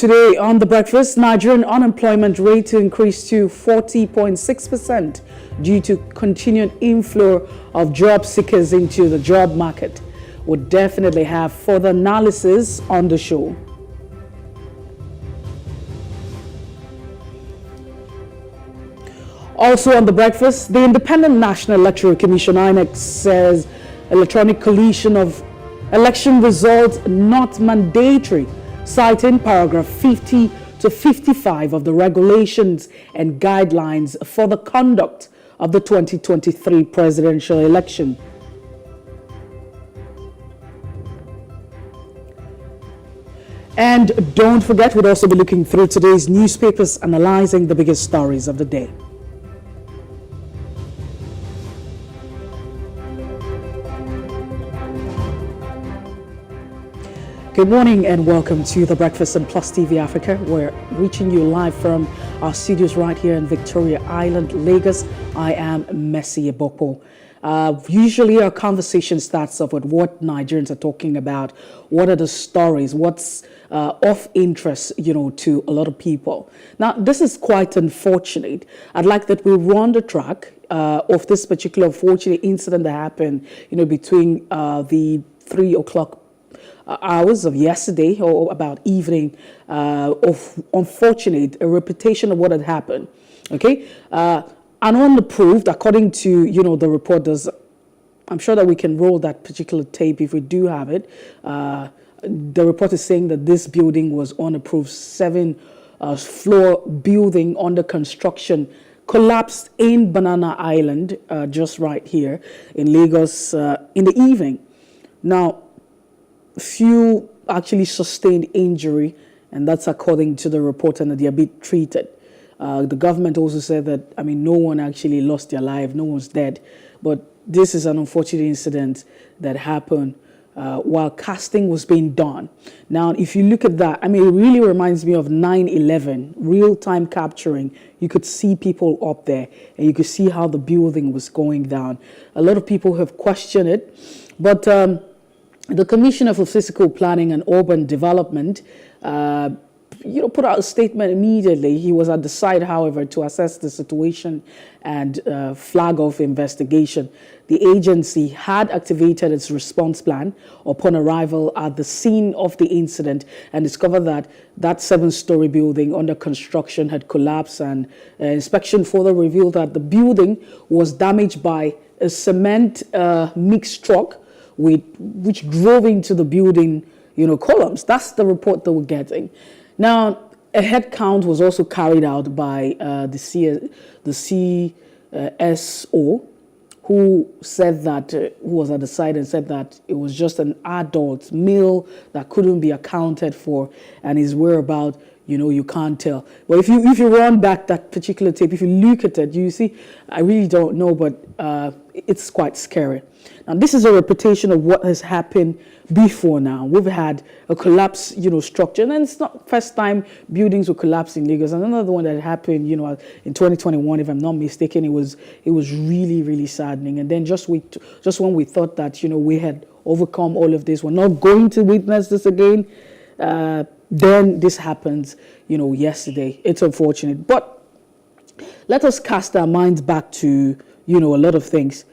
Today on The Breakfast, Nigerian unemployment rate to increase to 40.6% due to continued inflow of job seekers into the job market. We'll definitely have further analysis on the show. Also on The Breakfast, the Independent National Electoral Commission (INEC) says electronic collation of election results not mandatory, citing paragraph 50 to 55 of the regulations and guidelines for the conduct of the 2023 presidential election. And don't forget, we'll also be looking through today's newspapers, analyzing the biggest stories of the day. Good morning and welcome to The Breakfast on Plus TV Africa. We're reaching you live from our studios right here in Victoria Island, Lagos. I am Messi Ebopo. Usually our conversation starts off with what Nigerians are talking about, what are the stories, what's of interest, to a lot of people. Now, this is quite unfortunate. I'd like that we run the track of this particular unfortunate incident that happened, between the 3 o'clock hours of yesterday or about evening of unfortunate a reputation of what had happened. Okay, unapproved according to the reporters. I'm sure that we can roll that particular tape if we do have it. The report is saying that this building was unapproved, 7-floor building under construction, collapsed in Banana Island, just right here in Lagos in the evening. Now, few actually sustained injury, and that's according to the report, and that they are being treated. The government also said that, no one actually lost their life, no one's dead, but this is an unfortunate incident that happened while casting was being done. Now, if you look at that, it really reminds me of 9/11, real-time capturing. You could see people up there, and you could see how the building was going down. A lot of people have questioned it, but the Commissioner for Physical Planning and Urban Development, put out a statement immediately. He was at the site, however, to assess the situation and flag off investigation. The agency had activated its response plan upon arrival at the scene of the incident and discovered that 7-story building under construction had collapsed, and inspection further revealed that the building was damaged by a cement mixed truck which drove into the building, columns. That's the report that we're getting. Now, a head count was also carried out by the CSO, who said that, who was at the site and said that it was just an adult male that couldn't be accounted for, and his whereabouts, you can't tell. But if you run back that particular tape, if you look at it, you see, I really don't know, but it's quite scary. Now, this is a reputation of what has happened before now. We've had a collapse, structure, and it's not first time buildings will collapse in Lagos. And another one that happened, in 2021, if I'm not mistaken, it was really, really saddening. And then just when we thought that, we had overcome all of this, we're not going to witness this again, then this happens, yesterday. It's unfortunate. But let us cast our minds back to, a lot of things.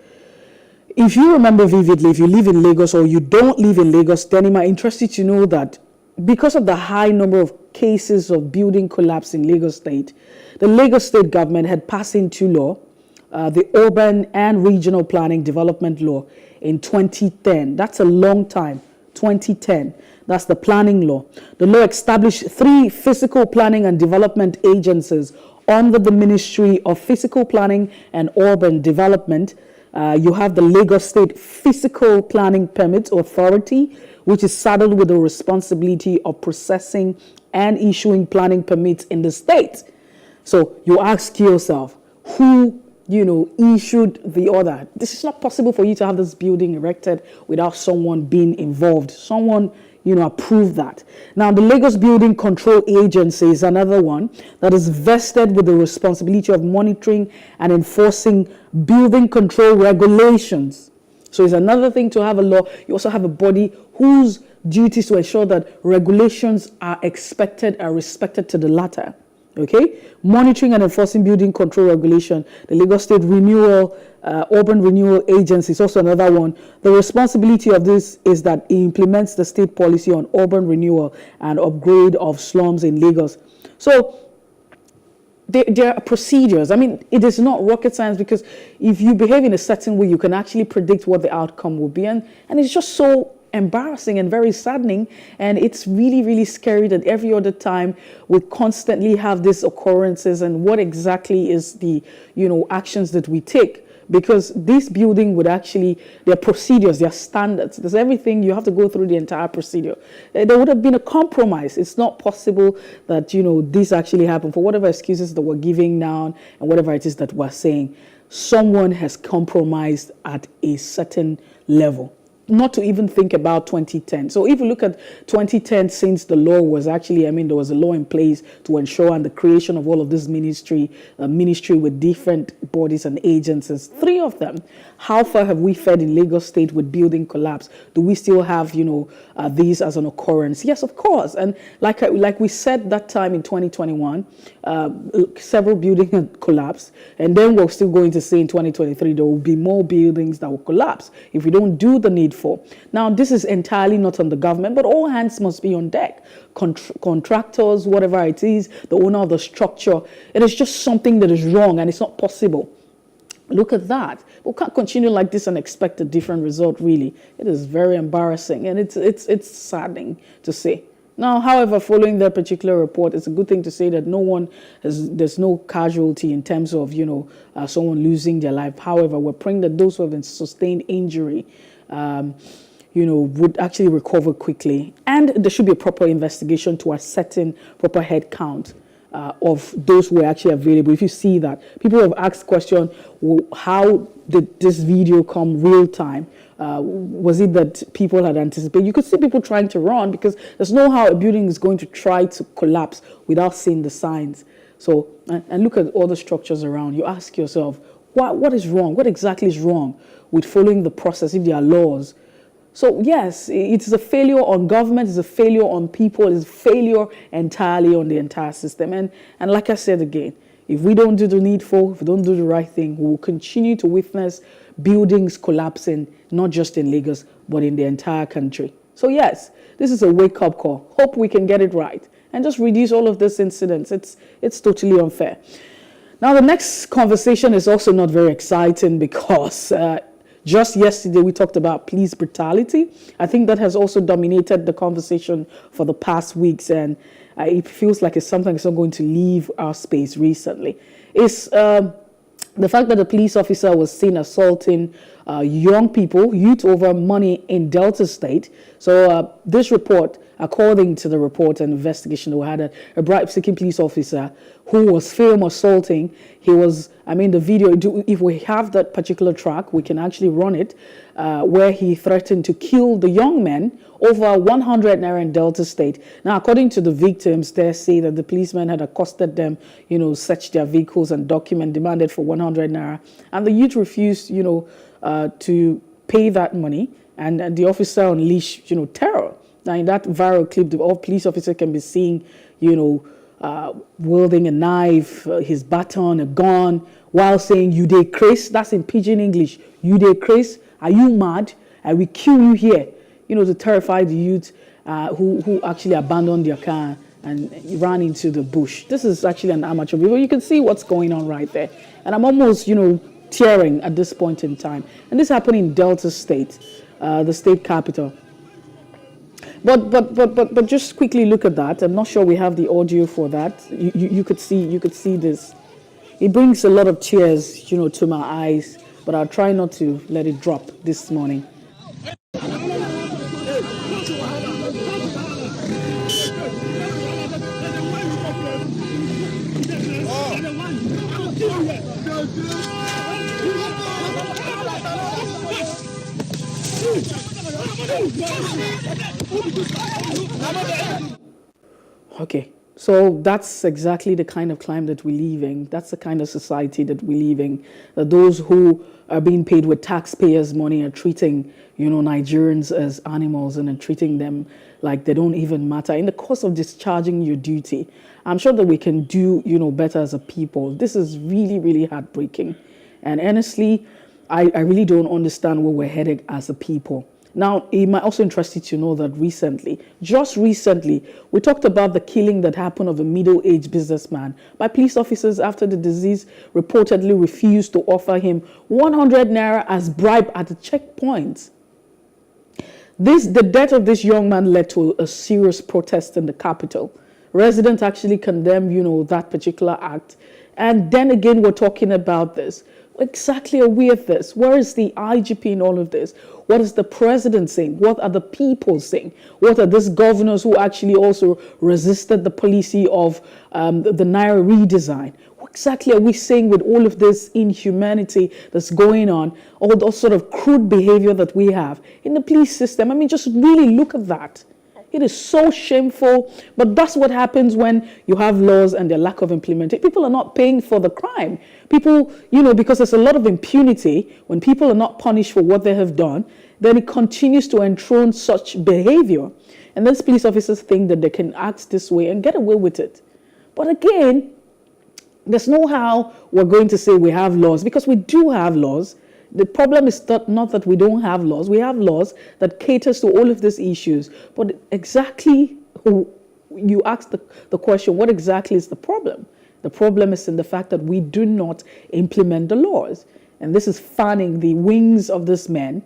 If you remember vividly, if you live in Lagos or you don't live in Lagos, then it might interest you to know that because of the high number of cases of building collapse in Lagos State, the Lagos State government had passed into law the Urban and Regional Planning Development Law in 2010. That's a long time, 2010. That's the planning law. The law established 3 physical planning and development agencies under the Ministry of Physical Planning and Urban Development. You have the Lagos State Physical Planning Permit Authority, which is saddled with the responsibility of processing and issuing planning permits in the state. So you ask yourself, who, issued the order? This is not possible for you to have this building erected without someone being involved. Someone, approved that. Now, the Lagos Building Control Agency is another one that is vested with the responsibility of monitoring and enforcing building control regulations. So it's another thing to have a law. You also have a body whose duty is to ensure that regulations are expected and respected to the latter. Okay, monitoring and enforcing building control regulation. The Lagos State Renewal, Urban Renewal Agency is also another one. The responsibility of this is that it implements the state policy on urban renewal and upgrade of slums in Lagos. So there are procedures. I mean, it is not rocket science, because if you behave in a certain way, you can actually predict what the outcome will be. And it's just so embarrassing and very saddening. And it's really, really scary that every other time we constantly have these occurrences. And what exactly is the, actions that we take? Because this building would actually, there are procedures, there are standards, there's everything. You have to go through the entire procedure. There would have been a compromise. It's not possible that, this actually happened for whatever excuses that we're giving now and whatever it is that we're saying. Someone has compromised at a certain level. Not to even think about 2010. So if you look at 2010, since the law was actually, there was a law in place to ensure, and the creation of all of this ministry with different bodies and agencies, 3 of them. How far have we fared in Lagos State with building collapse? Do we still have, these as an occurrence? Yes, of course. And like we said that time in 2021, several buildings collapsed. And then we're still going to say in 2023, there will be more buildings that will collapse if we don't do the needful. Now, this is entirely not on the government, but all hands must be on deck. Contractors, whatever it is, the owner of the structure. It is just something that is wrong, and it's not possible. Look at that. We can't continue like this and expect a different result, really. It is very embarrassing, and it's saddening to say. Now, however, following that particular report, it's a good thing to say that there's no casualty in terms of, someone losing their life. However, we're praying that those who have sustained injury, would actually recover quickly. And there should be a proper investigation to ascertain proper head count of those who are actually available. If you see that, people have asked the question, well, how did this video come real time? Was it that people had anticipated? You could see people trying to run, because there's no how a building is going to try to collapse without seeing the signs. So, and look at all the structures around. You ask yourself, what is wrong? What exactly is wrong with following the process if there are laws? So yes, it's a failure on government, it's a failure on people, it's a failure entirely on the entire system. And like I said again, if we don't do the needful, if we don't do the right thing, we will continue to witness buildings collapsing, not just in Lagos, but in the entire country. So yes, this is a wake-up call. Hope we can get it right and just reduce all of these incidents. It's totally unfair. Now, the next conversation is also not very exciting, because just yesterday we talked about police brutality. I think that has also dominated the conversation for the past weeks, and it feels like it's something that's not going to leave our space recently. It's the fact that a police officer was seen assaulting young people, youth, over money in Delta State. So this report, according to the report and investigation, we had a bribe-seeking police officer who was filmed assaulting. He was, the video, if we have that particular track, we can actually run it, where he threatened to kill the young men over 100 naira in Delta State. Now, according to the victims, they say that the policemen had accosted them, searched their vehicles and demanded for 100 naira. And the youth refused, to pay that money. And the officer unleashed, terror. Now, in that viral clip, the police officer can be seen, wielding a knife, his baton, a gun, while saying, "You dey craze." That's in pidgin English. "You dey craze? Are you mad? I will kill you here." To terrify the youth who actually abandoned their car and ran into the bush. This is actually an amateur video. You can see what's going on right there. And I'm almost, tearing at this point in time. And this happened in Delta State, the state capital. But just quickly look at that. I'm not sure we have the audio for that. You could see this. It brings a lot of tears, to my eyes. But I'll try not to let it drop this morning. Okay, so that's exactly the kind of climate that we live in. That's the kind of society that we live in. Those who are being paid with taxpayers' money and treating, Nigerians as animals and then treating them like they don't even matter. In the course of discharging your duty, I'm sure that we can do, better as a people. This is really, really heartbreaking. And honestly, I really don't understand where we're headed as a people. Now, it might also interest you to know that just recently, we talked about the killing that happened of a middle-aged businessman by police officers after the deceased reportedly refused to offer him 100 naira as bribe at the checkpoint. The death of this young man led to a serious protest in the capital. Residents actually condemned, that particular act. And then again, we're talking about this. Exactly are we at this? Where is the IGP in all of this? What is the president saying? What are the people saying? What are these governors who actually also resisted the policy of the Naira redesign? What exactly are we saying with all of this inhumanity that's going on, all those sort of crude behavior that we have in the police system? I mean, just really look at that. It is so shameful, but that's what happens when you have laws and their lack of implementation. People are not paying for the crime. People, because there's a lot of impunity, when people are not punished for what they have done, then it continues to enthrone such behavior. And those police officers think that they can act this way and get away with it. But again, there's no how we're going to say we have laws, because we do have laws. The problem is not that we don't have laws. We have laws that caters to all of these issues. But exactly, you ask the question, what exactly is the problem? The problem is in the fact that we do not implement the laws. And this is fanning the wings of this man.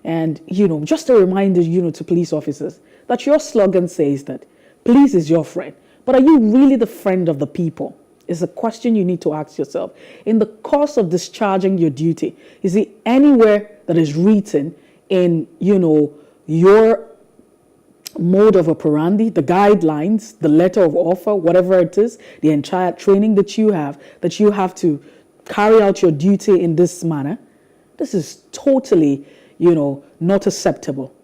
And, just a reminder, to police officers, that your slogan says that police is your friend. But are you really the friend of the people? Is a question you need to ask yourself. In the course of discharging your duty, is it anywhere that is written in, your mode of operandi, the guidelines, the letter of offer, whatever it is, the entire training that you have to carry out your duty in this manner? This is totally, not acceptable.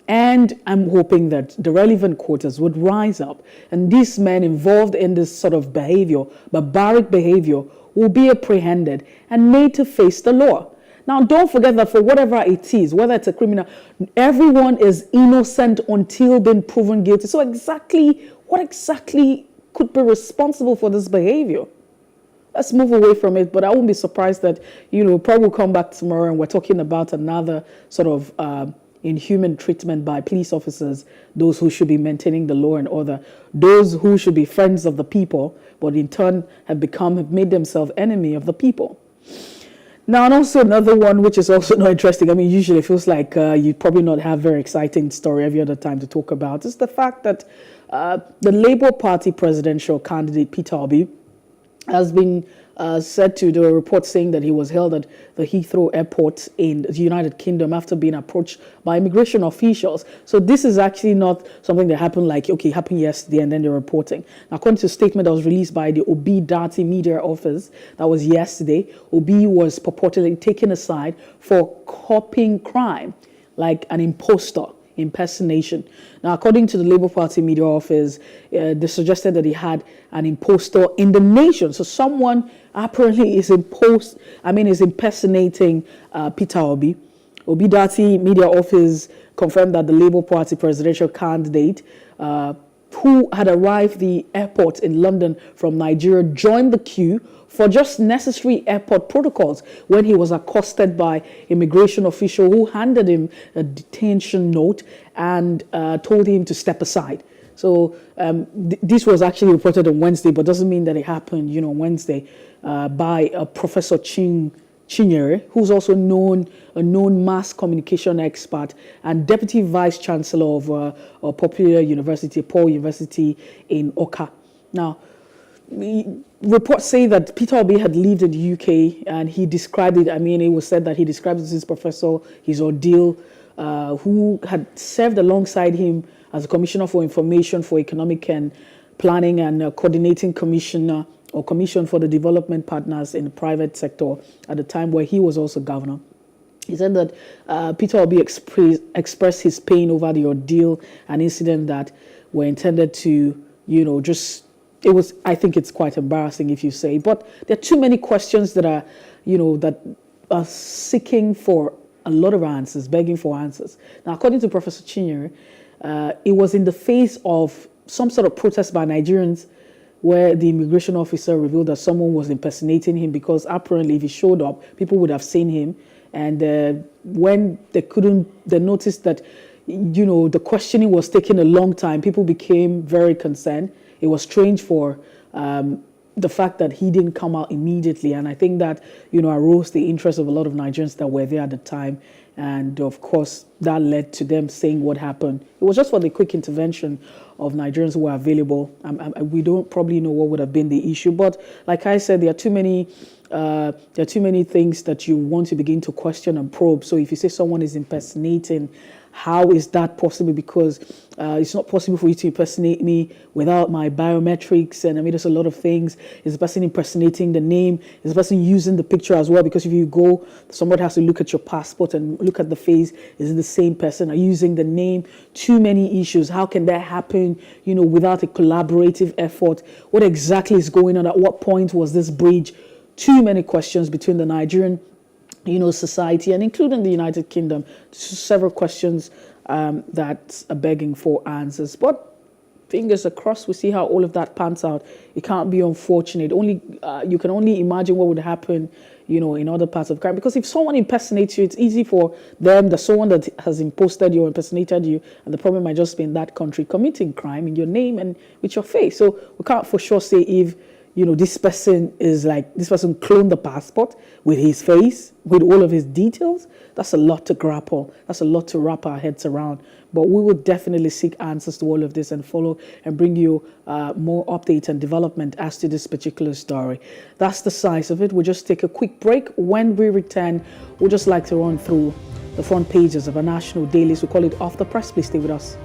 And I'm hoping that the relevant quarters would rise up and these men involved in this sort of behavior, barbaric behavior, will be apprehended and made to face the law. Now, don't forget that for whatever it is, whether it's a criminal, everyone is innocent until being proven guilty. So what exactly could be responsible for this behavior? Let's move away from it, but I won't be surprised that, probably we'll come back tomorrow and we're talking about another sort of inhuman treatment by police officers, those who should be maintaining the law and order, those who should be friends of the people, but in turn have made themselves enemy of the people. Now, and also another one, which is also not interesting. I mean, usually it feels like you probably not have very exciting story every other time to talk about, is the fact that the Labour Party presidential candidate, Peter Obi, has been said to the report saying that he was held at the Heathrow Airport in the United Kingdom after being approached by immigration officials. So this is actually not something that happened happened yesterday and then they're reporting. Now, according to a statement that was released by the Obi Dati media office, that was yesterday, Obi was purportedly taken aside for copying crime, like an imposter. Impersonation. Now, according to the Labour Party media office, they suggested that he had an impostor in the nation. So someone apparently is impersonating Peter Obi. Obi Dati media office confirmed that the Labour Party presidential candidate who had arrived the airport in London from Nigeria joined the queue for just necessary airport protocols when he was accosted by immigration official who handed him a detention note and told him to step aside. So this was actually reported on Wednesday, but doesn't mean that it happened, on Wednesday by Professor Chinyere, who's also a known mass communication expert and deputy vice chancellor of a popular university, Paul University in Oka. Now, reports say that Peter Obi had lived in the UK and he described it. I mean, it was said that he described his professor, his ordeal, who had served alongside him as a Commissioner for Information for Economic and Planning and Coordinating Commissioner or Commission for the Development Partners in the private sector at the time where he was also governor. He said that Peter Obi expressed his pain over the ordeal and incident that were intended to, I think it's quite embarrassing if you say, but there are too many questions that are, that are seeking for a lot of answers, begging for answers. Now, according to Professor Chinyere, it was in the face of some sort of protest by Nigerians where the immigration officer revealed that someone was impersonating him, because apparently if he showed up, people would have seen him. And when they noticed that, the questioning was taking a long time, people became very concerned. It was strange for the fact that he didn't come out immediately. And I think that, arose the interest of a lot of Nigerians that were there at the time. And of course, that led to them saying what happened. It was just for the quick intervention of Nigerians who were available. We don't probably know what would have been the issue. But like I said, there are too many things that you want to begin to question and probe. So if you say someone is impersonating, how is that possible? Because it's not possible for you to impersonate me without my biometrics. And there's a lot of things. Is the person impersonating the name? Is the person using the picture as well? Because if you go, somebody has to look at your passport and look at the face. Is it the same person? Are you using the name? Too many issues. How can that happen, without a collaborative effort? What exactly is going on? At what point was this bridge? Too many questions between the Nigerian society and including the United Kingdom. Several questions that are begging for answers. But fingers crossed, we see how all of that pans out. It can't be unfortunate. You can only imagine what would happen, in other parts of the country. Because if someone impersonates you, it's easy for them, the someone that has imposted you or impersonated you, and the problem might just be in that country committing crime in your name and with your face. So we can't for sure say if this person cloned the passport with his face, with all of his details. That's a lot to grapple. That's a lot to wrap our heads around. But we will definitely seek answers to all of this and follow and bring you more updates and development as to this particular story. That's the size of it. We'll just take a quick break. When we return, we'll just like to run through the front pages of our national dailies. We call it Off the Press. Please stay with us.